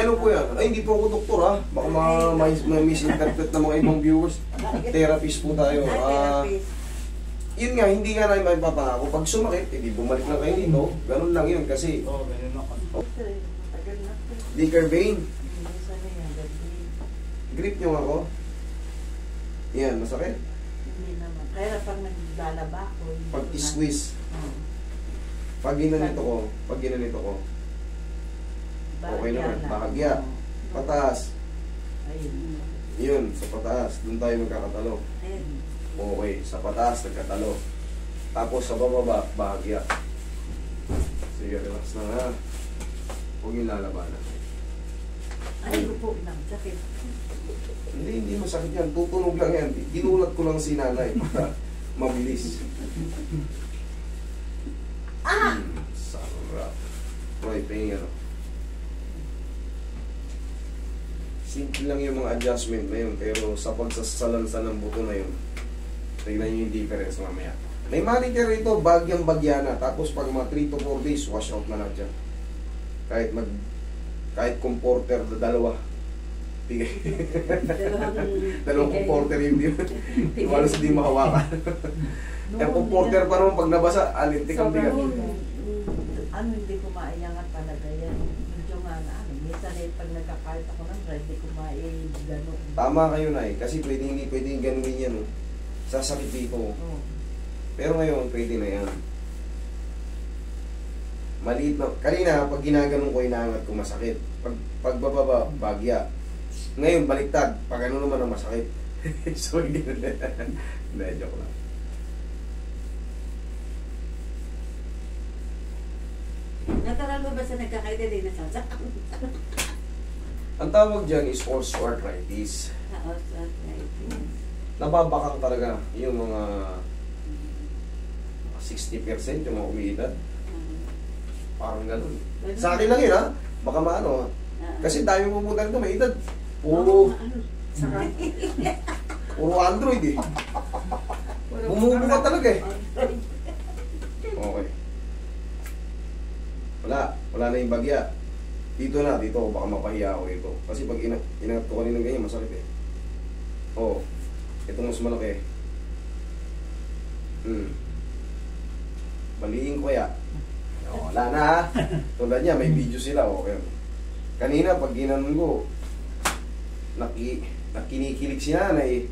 ano po yan? Ay, hindi po ako doktor ha. Baka ma-misinterpret ng mga ibang viewers. Therapist po tayo. Yun nga, hindi nga namin maipapangako. Pag sumakit, hindi bumalik na kayo dito. Ganun lang yun kasi. Oo, ganun ako. Liquor vein. Grip nyo ako. Yan, masakit. Hindi naman. Kaya pag naglalaba ko. Pag squeeze. Pag ginanito ko, okay naman. Bahagya. Pataas. Ayun. Yun, sa pataas. Doon tayo magkakatalo. Ayun. Okay, sa pataas, nagkatalo. Tapos sa bababa, bahagya. Sige, relax na ha. Huwag yung lalabanan. Ay, po lang. Sakit. Hindi masakit yan. Tutunog lang yan. Ginulat ko lang si nanay para mabilis. Sarap. Right, pahinga no. Simple lang yung mga adjustment na yun, pero sa pagsasalansan ng buto na yun, tignan nyo yung difference mamaya. May manicure rito, bagyang-bagya na. Tapos pag mga 3 to 4 days, wash out na lang dyan. Kahit comforter na dalawa. Tigay. Dalawang comforter yung di. Walos di makawakan. Yung comforter pa naman pag nabasa, alintik ang bigat. Ano, hindi ko maiangat talaga yan. Medyo nga na, minsan pag nagkakahit ako ng drive, hindi ko gano'n. Tama kayo na kasi hindi pwedeng ganunin yan. Sasakit dito. Oh. Pero ngayon, pwede na yan. Maliit na. Kanina, pag ginaganon ko, inaangat ko masakit. Pag bababa, bagya. Ngayon, baliktad. Pag ano naman ang masakit. So, hindi. Hindi, joke lang. Natural ba sa nagkakahit hindi nasasakit? Ang tawag dyan is osteoarthritis. Nababakang talaga yung mga 60% yung mga umiidad. Parang ganun. Sa akin lang yun ha. Baka maano ha. Kasi dami pupunta nito may edad. Puro Android eh. Bumubuka talaga eh. Okay. Wala na yung bagya. Dito baka mapahiya ako ito. Kasi pag inangat ko kanina ganyan, masakit eh. Oo. Itong mas malaki. Baliin ko kaya. Wala na ha. Tulad niya, may video sila. Okay. Kanina, pag ginanon ko, nakinikilig si nanay.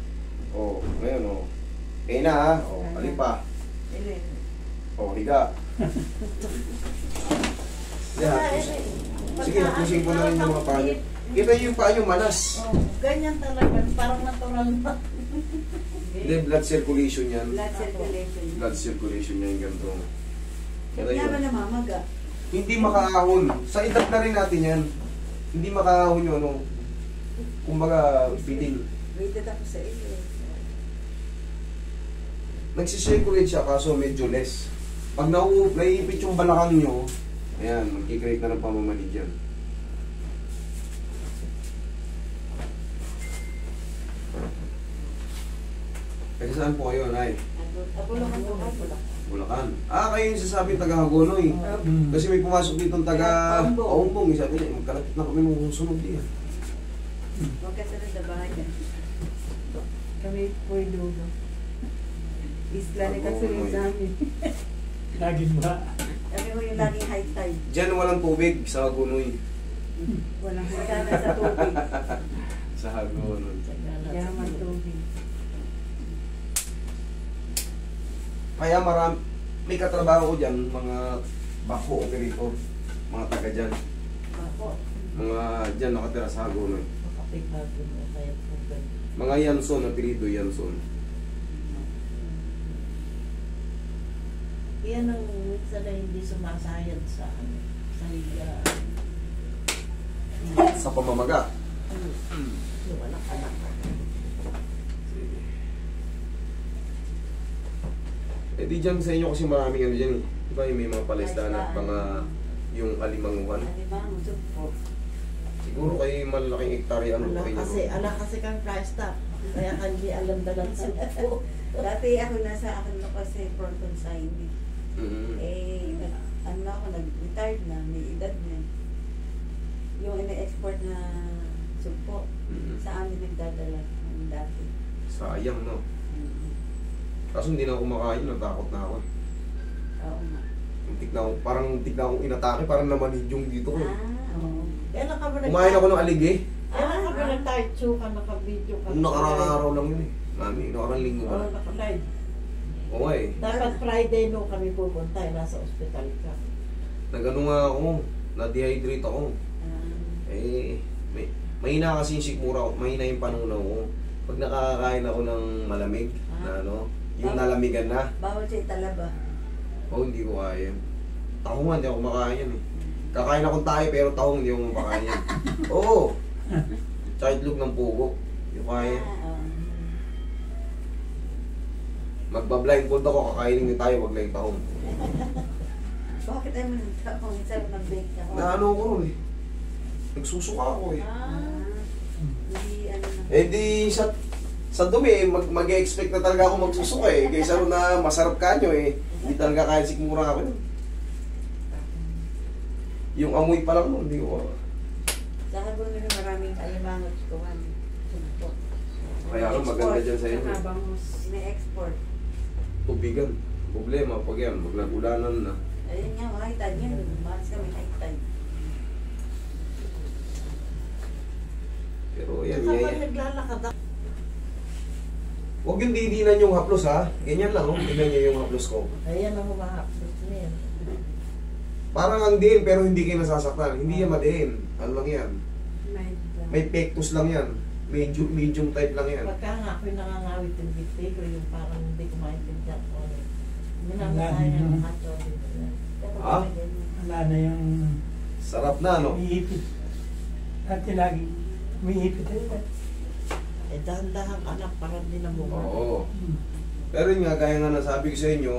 Ngayon kaya na ha. Alin pa. Higa. Sige, pusing ko na rin yung mga paa nyo. Kita yung paa nyo malas. Ganyan talaga. Parang natural na. Hindi, blood circulation yan. Blood circulation yan yung ganito. Kaya ba namamaga? Hindi makaahon. Sa edad na rin natin yan. Hindi makaahon yung ano. Kumbaga, biting. Rated ako sa iyo. Nagsisirculate siya kaso medyo less. Pag naiipit yung balakang nyo, ayan, magkikreate na ng pamamalig yan. Kasi saan po kayo, Nay? Bulacan. Kayo yung sasabing taga-Hagonoy. Kasi may pumasok dito ng taga-Paumbong. Sabi niya, magkalapit na kami nung sunod diyan. Huwag ka sunod na bahay yan. Kami po yung dulo. Isla na kasunod namin. Laging ba? Kami mo yung laging high tide. Diyan walang tubig sa Hagonoy. Walang Magkana sa tubig. Sa Hagonoy. yaman tubig. Kaya may katrabaho ko dyan, mga bako operator, mga taga dyan. Bako. Mga dyan nakatira sa Hagonoy. Makapigado mo kaya po ba? Mga Yanson, apelido Yanson. Yan ang minsan na hindi sumasayad sa higa. Sa pamamaga. Wala ka na. Di dyan sa inyo kasi maraming ano dyan eh. Diba yung may mga palestaan at mga yung alimanguan. Alimanguan po. Siguro kayo malaking hektarya ano pa kayo. Kasi kang price tag. Kaya hindi alam dalang sa po. Dati ako nasa akin na kasi Proton Sign. Mm-hmm. Ano ako, nag-retired na, may edad na. Yung ina-export na sumpo, sa amin nagdadala ng dati. Sayang, no? Kaso hindi na ako kumakain, natakot na ako. Oo nga. Parang muntik na akong inatake, parang namanid yung dito ko. Oo. Kailan ka ba Kumain ako ng alig eh. Kailan ka ba nag-taitsu ka, naka-video ka? Nung nakarang araw lang yun eh. Mami, nakarang linggo Oo, ba? naka-live. Oo nga eh. Dapat Friday no kami pupunta, nasa ospital ka. Nagano nga ako, na-dehydrate ako. Eh, mahina kasi yung sikmura ko, mahina yung panunaw ko. Pag nakakakain ako ng malamig, na ano, yung nalamigan na, Bawal sa italaba. hindi ko kaya. Tahong nga, hindi ako kumakain yan eh. Kakain akong tayo pero tahong hindi ako kumakain yan. Oo. Tsaka itlog ng pugo. Hindi ko kaya. Magbablindfold ako, kakainin din tayo, wag lang yung tahong. Bakit ay manita kung isa nag-bake ako? Na ano ko ron eh. Nagsusuka ako eh. Hindi ano na. Eh di sa dumi, mag-expect na talaga ako magsusuka eh. Kaysa ron na masarap kanyo eh. Hindi talaga kaya sikmura ako yun. Yung amoy pa lang nun, hindi ko. Sa habang nila maraming alimangot kuhan. Sumpo. Kaya ron maganda dyan sa inyo. Habang ina-export. Tubigan. Problema pag yan, maglag-ulanan na. Ayun nga, makita niyo. Malas kami nakita. Pero yan, Kapag yan. naglalakad ako, Huwag yung didinan yung haplos ha. Ganyan lang, oh. Tignan niyo yung haplos ko. ayan ang humahapos niya. Parang ang diin pero hindi kayo nasasaktan. Hindi yan madiin. Ano lang yan? May pectus lang yan. Medium type lang yan. Pagka nga ako'y nangangawit yung bitbigro, yung parang hindi ko maintindihan ko. Minamasahe niya ang hacho. Ha? Wala na yung Sarap na, no? umiipit. Dati lagi umiipit. Eh, dahan-dahan anak, parang di na bunga. Oo. Pero yun nga, kaya nga nasabi ko sa inyo,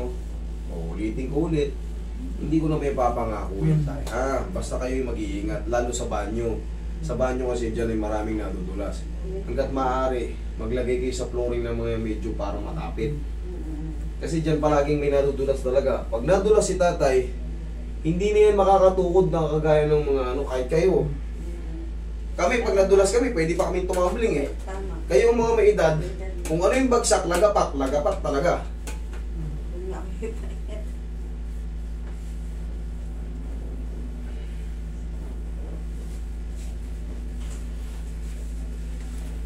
ulitin ko ulit, hindi ko na may papangako yun tayo. Basta kayo mag-iingat, lalo sa banyo. Sa banyo kasi dyan ay maraming nadudulas. Hanggat maaari, maglagay kayo sa flooring ng mga medyo parang matapit. Kasi dyan palaging may nadudulas talaga. Pag nadulas si tatay, hindi na yan makakatukod na kagaya ng mga ano, kahit kayo. Kami, pag nadulas kami, pwede pa kami tumambling eh. Tama. Kayong mga may edad, kung ano yung bagsak, lagapak talaga. Yun nga, makita.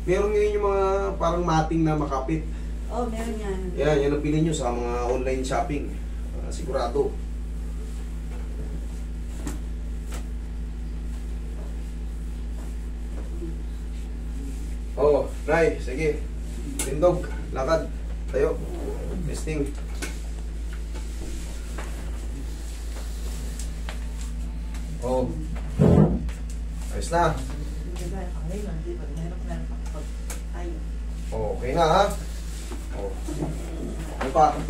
Meron ngayon yung mga parang mating na makapit. Oh, meron yan. Yan ang pili nyo sa mga online shopping. Sigurado. Oh, Nay, sige. Tindog, lakad, tayo. Testing. Oh. Ayos na. Diba, ngayon, di ba, meron kapag tayo. Okay na ha. Oh. Ano pa? Ano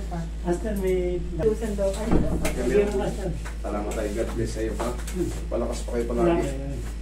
pa? Master, may Tusan daw kayo. Salamat tayo. God bless sa'yo ha. Palakas pa kayo palagi. Wala.